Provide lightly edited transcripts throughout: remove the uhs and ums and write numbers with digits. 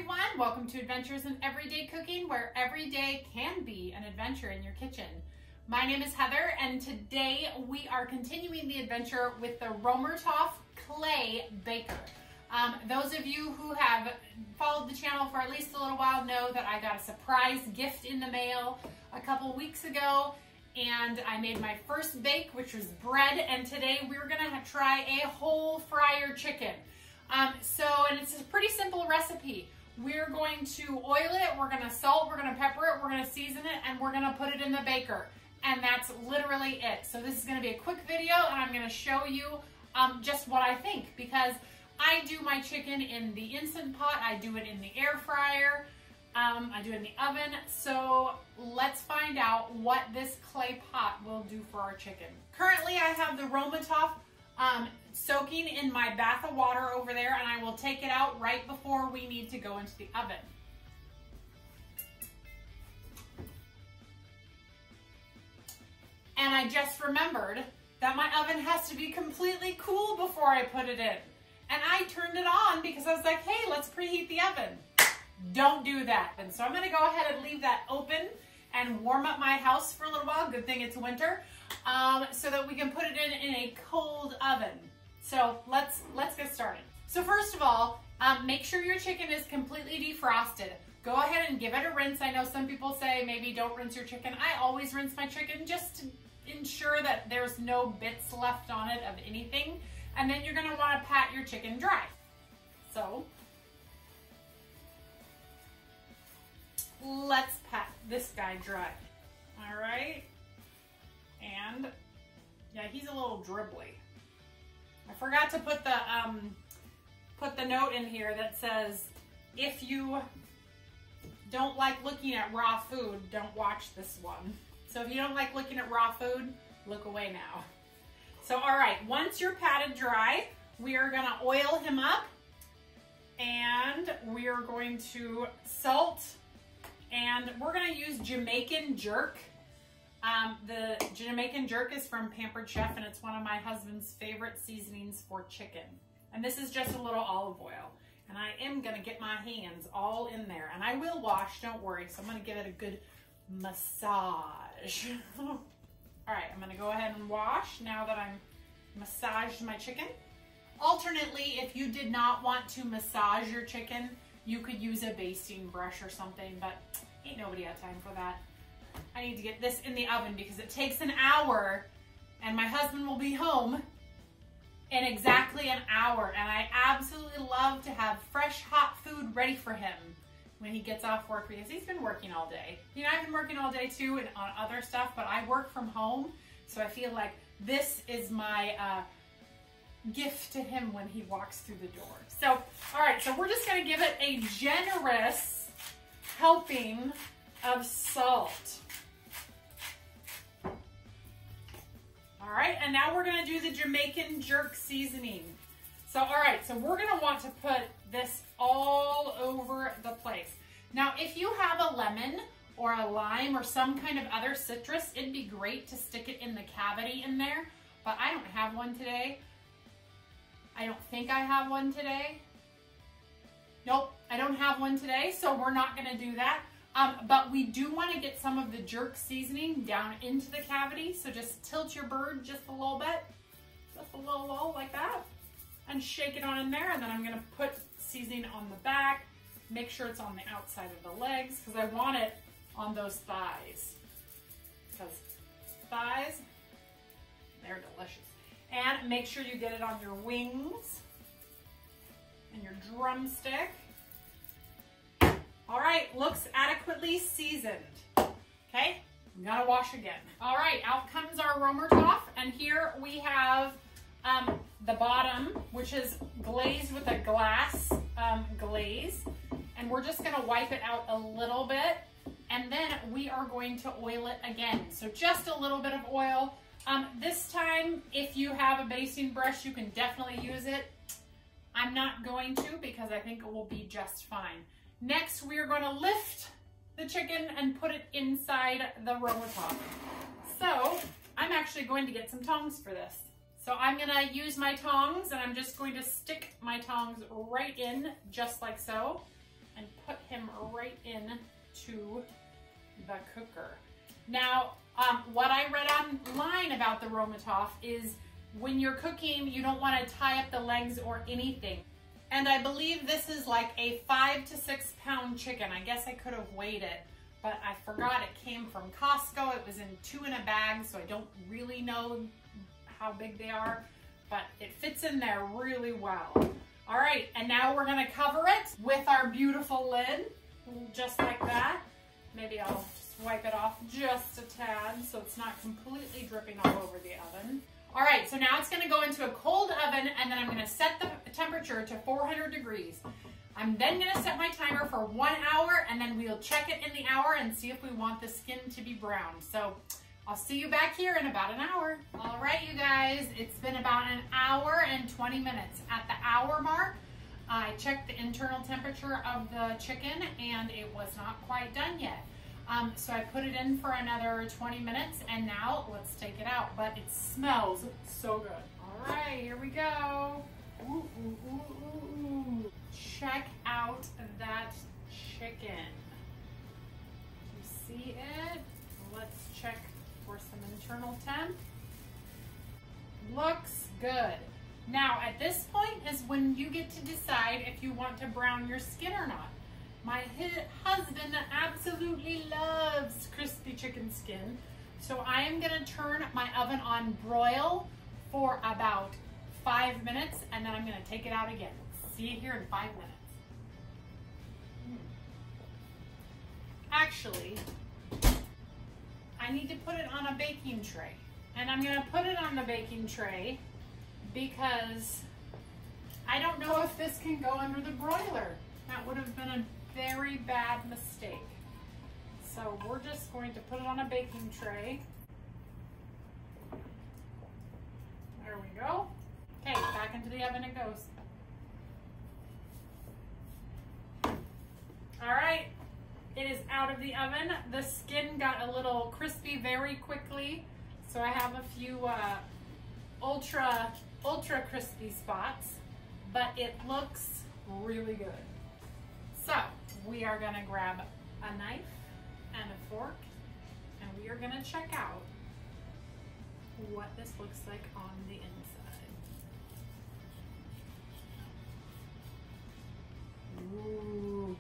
everyone, welcome to Adventures in Everyday Cooking, where every day can be an adventure in your kitchen. My name is Heather, and today we are continuing the adventure with the Römertopf clay baker. Those of you who have followed the channel for at least a little while know that I got a surprise gift in the mail a couple weeks ago, and I made my first bake, which was bread, and today we're gonna try a whole fryer chicken. And it's a pretty simple recipe. We're going to oil it, we're gonna salt, we're gonna pepper it, we're gonna season it, and we're gonna put it in the baker. And that's literally it. So this is gonna be a quick video, and I'm gonna show you just what I think, because I do my chicken in the Instant Pot, I do it in the air fryer, I do it in the oven. So let's find out what this clay pot will do for our chicken. Currently I have the Römertopf soaking in my bath of water over there, and I will take it out right before we need to go into the oven. And I just remembered that my oven has to be completely cool before I put it in. And I turned it on because I was like, hey, let's preheat the oven. Don't do that. And so I'm gonna go ahead and leave that open and warm up my house for a little while. Good thing it's winter. So that we can put it in a cold oven. So let's get started. So first of all, make sure your chicken is completely defrosted. Go ahead and give it a rinse. I know some people say maybe don't rinse your chicken. I always rinse my chicken just to ensure that there's no bits left on it of anything. And then you're gonna wanna pat your chicken dry. So let's pat this guy dry. All right. And yeah, he's a little dribbly. I forgot to put the note in here that says, if you don't like looking at raw food, don't watch this one. So if you don't like looking at raw food, look away now. So all right, once you're patted dry, we are gonna oil him up, and we are going to salt, and we're gonna use Jamaican jerk. The Jamaican jerk is from Pampered Chef, and it's one of my husband's favorite seasonings for chicken. And this is just a little olive oil. And I am gonna get my hands all in there. And I will wash, don't worry. So I'm gonna give it a good massage. All right, I'm gonna go ahead and wash now that I'm massaged my chicken. Alternately, if you did not want to massage your chicken, you could use a basting brush or something, but ain't nobody got time for that. I need to get this in the oven because it takes an hour, and my husband will be home in exactly an hour, and I absolutely love to have fresh, hot food ready for him when he gets off work, because he's been working all day. You know, I've been working all day too and on other stuff, but I work from home, so I feel like this is my gift to him when he walks through the door. So, all right, so we're just gonna give it a generous helping of salt. All right, and now we're gonna do the Jamaican jerk seasoning. So, all right, so we're gonna want to put this all over the place. Now, if you have a lemon or a lime or some kind of other citrus, it'd be great to stick it in the cavity in there, but I don't have one today. I don't think I have one today. Nope, I don't have one today, so we're not gonna do that. But we do want to get some of the jerk seasoning down into the cavity. So just tilt your bird just a little bit, just a little like that, and shake it on in there. And then I'm going to put seasoning on the back, make sure it's on the outside of the legs, because I want it on those thighs. Because thighs, they're delicious. And make sure you get it on your wings and your drumstick. All right, looks adequately seasoned. Okay, I'm gonna wash again. All right, out comes our Römertopf, and here we have the bottom, which is glazed with a glass glaze, and we're just gonna wipe it out a little bit, and then we are going to oil it again. So just a little bit of oil. This time, if you have a basting brush, you can definitely use it. I'm not going to, because I think it will be just fine. Next, we are going to lift the chicken and put it inside the Römertopf. So I'm actually going to get some tongs for this. So I'm going to use my tongs, and I'm just going to stick my tongs right in, just like so. and put him right in to the cooker. Now, what I read online about the Römertopf is when you're cooking, you don't want to tie up the legs or anything. And I believe this is like a 5 to 6 pound chicken. I guess I could have weighed it, but I forgot it came from Costco. It was in 2 in a bag, so I don't really know how big they are, but it fits in there really well. All right, and now we're gonna cover it with our beautiful lid, just like that. Maybe I'll just wipe it off just a tad so it's not completely dripping all over the oven. All right, so now it's gonna go into a cold oven, and then I'm gonna set the temperature to 400 degrees. I'm then gonna set my timer for 1 hour, and then we'll check it in the hour and see if we want the skin to be brown. So I'll see you back here in about an hour. All right, you guys, it's been about an hour and 20 minutes. At the hour mark, I checked the internal temperature of the chicken, and it was not quite done yet. So I put it in for another 20 minutes, and now let's take it out. But it smells so good. All right, here we go. Ooh, ooh, ooh, ooh, ooh. Check out that chicken. You see it? Let's check for some internal temp. Looks good. Now, at this point is when you get to decide if you want to brown your skin or not. My husband absolutely loves crispy chicken skin, so I am gonna turn my oven on broil for about 5 minutes, and then I'm gonna take it out again. See you here in 5 minutes. Actually, I need to put it on a baking tray. And I'm gonna put it on the baking tray because I don't know if this can go under the broiler. That would have been a very bad mistake. So we're just going to put it on a baking tray. There we go. Okay, back into the oven it goes. All right, it is out of the oven. The skin got a little crispy very quickly, so I have a few ultra crispy spots, but it looks really good. So we are gonna grab a knife and a fork, and we are gonna check out what this looks like on the inside. Ooh.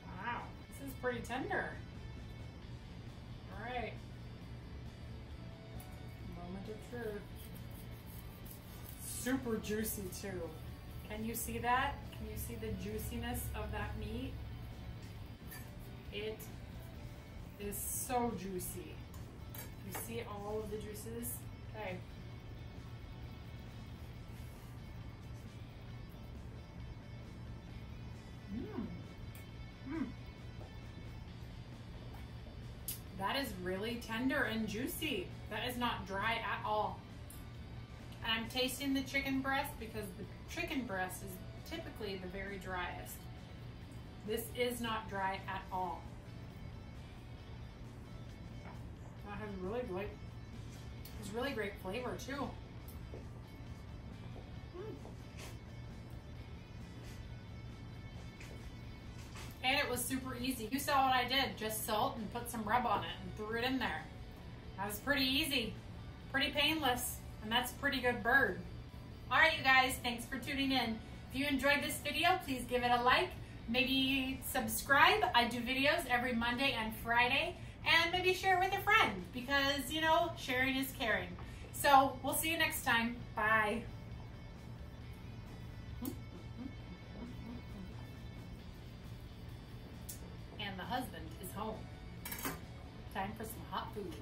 Wow, this is pretty tender. All right, moment of truth. Super juicy too. Can you see that? Can you see the juiciness of that meat? It is so juicy. You see all of the juices? Okay. That is really tender and juicy. That is not dry at all. And I'm tasting the chicken breast because the chicken breast is typically the very driest. This is not dry at all. That has really great flavor too. And it was super easy. You saw what I did, just salt and put some rub on it and threw it in there. That was pretty easy, pretty painless, and that's a pretty good bird. All right, you guys, thanks for tuning in. If you enjoyed this video, please give it a like, maybe subscribe. I do videos every Monday and Friday, and maybe share it with a friend because, you know, sharing is caring. So we'll see you next time. Bye. And the husband is home. Time for some hot food.